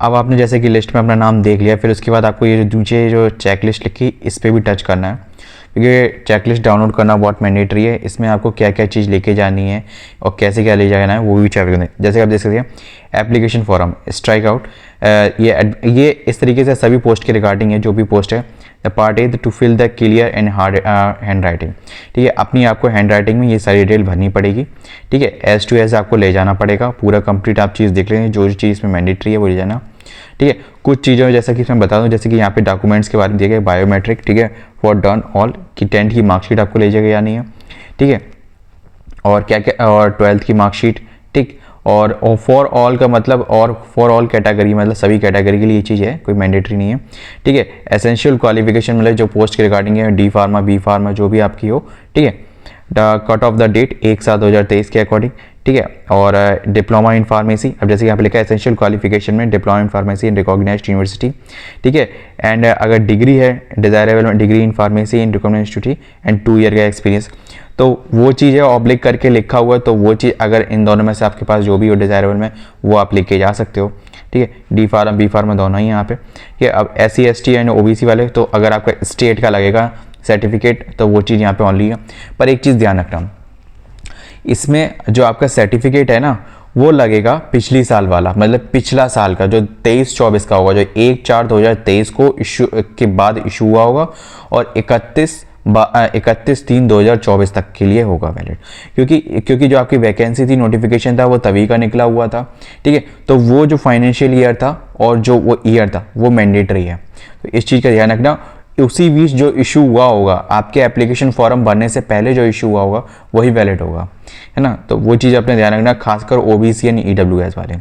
अब आपने जैसे कि लिस्ट में अपना नाम देख लिया, फिर उसके बाद आपको ये दूसरे जो चेक लिस्ट लिखी इस पर भी टच करना है, क्योंकि चेक लिस्ट डाउनलोड करना बहुत मैंडेटरी है। इसमें आपको क्या क्या चीज़ लेके जानी है और कैसे क्या ले जाना है वो भी चेक करना है। जैसे आप देख सकते हैं एप्लीकेशन फॉर्म, स्ट्राइक आउट, ये इस तरीके से सभी पोस्ट के रिगार्डिंग है जो भी पोस्ट है। The part A to fill the clear and hard hand writing, ठीक है, अपनी आपको हैंड राइटिंग में ये सारी डिटेल भरनी पड़ेगी, ठीक है। एज टू एज आपको ले जाना पड़ेगा, पूरा कंप्लीट आप चीज़ देख लेंगे, जो चीज़ में मैंडेटरी है वो ले जाना, ठीक है। कुछ चीज़ें जैसा कि मैं बता दूं, जैसे कि यहाँ पे डॉक्यूमेंट्स के बारे में दिए गए, बायोमेट्रिक, ठीक है, फॉर डन ऑल की 10th की मार्कशीट आपको ले जाएगा यानी है, ठीक है, और क्या क्या, और 12th की मार्कशीट, ठीक, और फॉर ऑल का मतलब, और फॉर ऑल कैटेगरी मतलब सभी कैटेगरी के लिए ये चीज़ है, कोई मैंडेटरी नहीं है, ठीक है। एसेंशियल क्वालिफिकेशन मतलब जो पोस्ट के रिगार्डिंग है, डी फार्मा बी फार्मा जो भी आपकी हो, ठीक है। The cut off the date 1/7/2023 के अकॉर्डिंग, ठीक है। और डिप्लोमा इन फार्मेसी, अब जैसे यहाँ पे लिखा है एसेंशियल क्वालिफिकेशन में diploma in pharmacy in recognised university, ठीक है। एंड अगर डिग्री है desirable degree in pharmacy in recognised institute and 2 year का एक्सपीरियंस, तो वो चीज़ है ऑब्लिक करके लिखा हुआ है, तो वो चीज़ अगर इन दोनों में से आपके पास जो भी हो डिजायरेबल में वो आप लिख के जा सकते हो, ठीक है। डी फार्म बी फार्म दोनों ही यहाँ पे, ठीक है। अब SC ST एंड OBC वाले, तो अगर आपका स्टेट का लगेगा सर्टिफिकेट तो वो चीज़ यहाँ पे ऑनली है। पर एक चीज़ ध्यान रखना, इसमें जो आपका सर्टिफिकेट है ना वो लगेगा पिछली साल वाला, मतलब पिछला साल का जो 23-24 का होगा, जो 1/4/2023 को इशू के बाद इशू हुआ होगा, और 31/3/2024 तक के लिए होगा वैलिड, क्योंकि जो आपकी वैकेंसी थी, नोटिफिकेशन था, वो तभी का निकला हुआ था, ठीक है। तो वो जो फाइनेंशियल ईयर था और जो वो ईयर था वो मैंडेटरी है, तो इस चीज़ का ध्यान रखना। उसी बीच जो इशू हुआ होगा, आपके एप्लीकेशन फॉर्म भरने से पहले जो इशू हुआ होगा वही वैलिड होगा, है ना। तो वो चीज़ अपने ध्यान रखना, खासकर OBC एंड EWS वाले,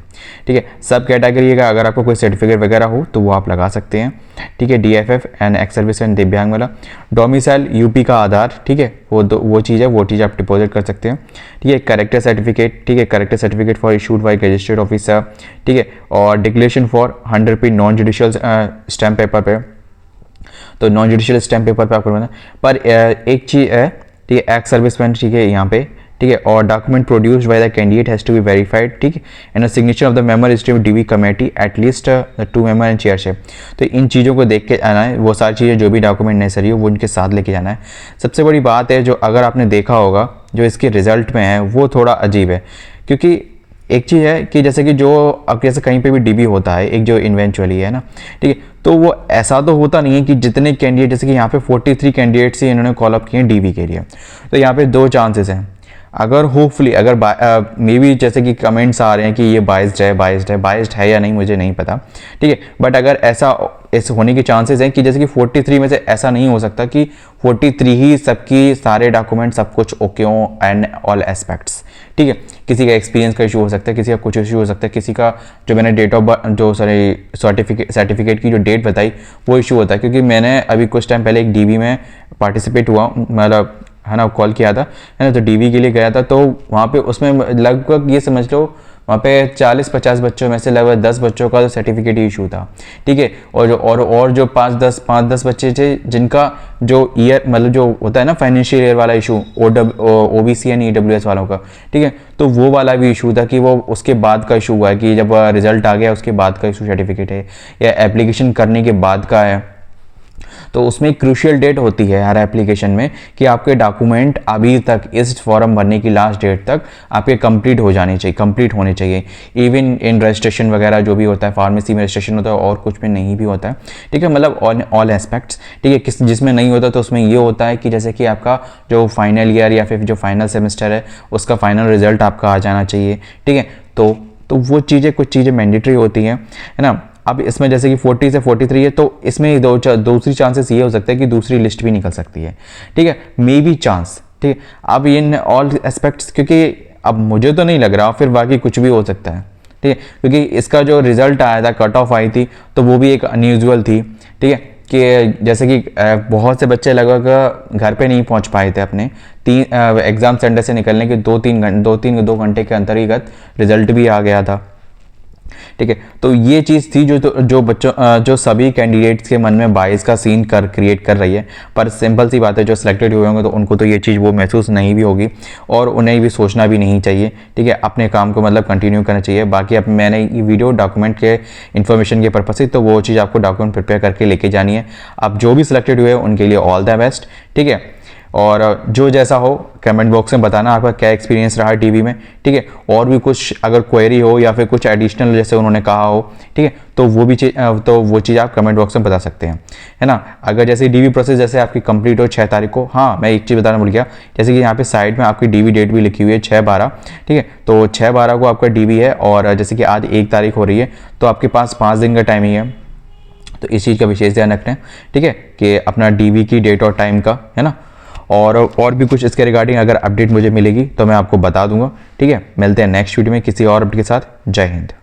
ठीक है। सब कैटेगरी का अगर आपको कोई सर्टिफिकेट वगैरह हो तो वो आप लगा सकते हैं, ठीक है। DFF and ex service and दिव्यांग वाला, डोमिसाइल UP का आधार, ठीक है, वो चीज़ है, वो चीज़ आप डिपॉजिट कर सकते हैं, ठीक है। करेक्टर सर्टिफिकेट, ठीक है, character certificate for issued by registered officer, ठीक है। और डिक्लेरेशन फॉर 100 रुपये नॉन जुडिशियल स्टैम्प पेपर पे, तो नॉन जुडिशियल स्टैम्प पेपर पे आपको बनाना। पर एक चीज़ है, ठीक है, एक्स सर्विसमैन, ठीक है, यहाँ पे, ठीक है। और document produced by the candidate has to be verified, ठीक है, and signature of the member is to DB committee at least 2 member and chairship. तो इन चीज़ों को देख के आना है, वो सारी चीज़ें जो भी डॉक्यूमेंट नेसेसरी हो वो उनके साथ लेके जाना है। सबसे बड़ी बात है जो अगर आपने देखा होगा जो इसके रिजल्ट में है वो थोड़ा अजीब है, क्योंकि एक चीज़ है कि जैसे कि जो अब जैसे कहीं पे भी DB होता है, एक जो इन्वेंचुअली है ना, ठीक है, तो वो ऐसा तो होता नहीं है कि जितने कैंडिडेट, जैसे कि यहाँ पे 43 कैंडिडेट्स ही इन्होंने कॉल अप किए हैं DB के लिए, तो यहाँ पे 2 चांसेस हैं। अगर होपफुली अगर मे बी जैसे कि कमेंट्स आ रहे हैं कि ये बाइस्ड है या नहीं मुझे नहीं पता, ठीक है, बट अगर ऐसा होने के चांसेस हैं कि जैसे कि 43 में से ऐसा नहीं हो सकता कि 43 ही सबकी सारे डॉक्यूमेंट सब कुछ ओके हो एंड ऑल एस्पेक्ट्स, ठीक है। किसी का एक्सपीरियंस का इशू हो सकता है, किसी का कुछ इशू हो सकता है, किसी का जो मैंने डेट ऑफ बर्थ जो सर्टिफिकेट की जो डेट बताई वो इशू होता है, क्योंकि मैंने अभी कुछ टाइम पहले एक DB में पार्टिसिपेट हुआ, मतलब है ना, कॉल किया था, है ना, तो DB के लिए गया था, तो वहाँ पे उसमें लगभग ये समझ लो वहाँ पे 40-50 बच्चों में से लगभग 10 बच्चों का सर्टिफिकेट इशू था, ठीक है। और जो 5-10 बच्चे थे जिनका जो ईयर मतलब जो होता है ना फाइनेंशियल ईयर वाला इशू OBC एंड EWS वालों का, ठीक है, तो वो वाला भी इशू था कि वो उसके बाद का इशू हुआ है कि जब रिजल्ट आ गया उसके बाद का इशू सर्टिफिकेट है या एप्लीकेशन करने के बाद का है। तो उसमें क्रूशियल डेट होती है हर एप्लीकेशन में कि आपके डॉक्यूमेंट अभी तक इस फॉर्म भरने की लास्ट डेट तक आपके कंप्लीट होने चाहिए। इवन इन रजिस्ट्रेशन वगैरह जो भी होता है, फार्मेसी में रजिस्ट्रेशन होता है और कुछ में नहीं भी होता है, ठीक है, मतलब ऑल एस्पेक्ट्स, ठीक है। जिसमें नहीं होता तो उसमें ये होता है कि जैसे कि आपका जो फाइनल ईयर या फिर जो फाइनल सेमेस्टर है उसका फाइनल रिजल्ट आपका आ जाना चाहिए, ठीक है। तो वो चीज़ें कुछ चीज़ें मैंडेटरी होती हैं, है ना। अब इसमें जैसे कि 40 से 43 है, तो इसमें दूसरी चांसेस ये हो सकता है कि दूसरी लिस्ट भी निकल सकती है, ठीक है, मे बी चांस, ठीक है। अब इन ऑल एस्पेक्ट्स, क्योंकि अब मुझे तो नहीं लग रहा, फिर बाकी कुछ भी हो सकता है, ठीक है, क्योंकि इसका जो रिजल्ट आया था, कट ऑफ आई थी, तो वो भी एक अनयूजुअल थी, ठीक है, कि जैसे कि बहुत से बच्चे लगभग घर पे नहीं पहुंच पाए थे अपने एग्ज़ाम सेंटर से निकलने के 2 घंटे के अंतर्गत रिजल्ट भी आ गया था, ठीक है। तो ये चीज़ थी जो बच्चों जो सभी कैंडिडेट्स के मन में बायस का सीन क्रिएट कर रही है। पर सिंपल सी बात है, जो सिलेक्टेड हुए होंगे तो उनको तो ये चीज़ वो महसूस नहीं भी होगी और उन्हें भी सोचना भी नहीं चाहिए। ठीक है, अपने काम को मतलब कंटिन्यू करना चाहिए। बाकी अब मैंने ये वीडियो डॉक्यूमेंट के इन्फॉर्मेशन के पर्पज से, तो वो चीज़ आपको डॉक्यूमेंट प्रिपेयर करके लेके जानी है। अब जो भी सिलेक्टेड हुए उनके लिए ऑल द बेस्ट। ठीक है, और जो जैसा हो कमेंट बॉक्स में बताना आपका क्या एक्सपीरियंस रहा टीवी में। ठीक है, और भी कुछ अगर क्वेरी हो या फिर कुछ एडिशनल जैसे उन्होंने कहा हो, ठीक है, तो वो चीज़ आप कमेंट बॉक्स में बता सकते हैं, है ना। अगर जैसे डीवी प्रोसेस जैसे आपकी कंप्लीट हो 6 तारीख को, हाँ मैं एक चीज़ बताना भूल गया, जैसे कि यहाँ पे साइड में आपकी डीवी डेट भी लिखी हुई है 6/12। ठीक है, तो 6/12 को आपका डीवी है और जैसे कि आज 1 तारीख हो रही है, तो आपके पास 5 दिन का टाइमिंग है। तो इस चीज़ का विशेष ध्यान रखना है। ठीक है, कि अपना डीवी की डेट और टाइम का, है ना। और भी कुछ इसके रिगार्डिंग अगर अपडेट मुझे मिलेगी तो मैं आपको बता दूंगा। ठीक है, मिलते हैं नेक्स्ट वीडियो में किसी और अपडेट के साथ। जय हिंद।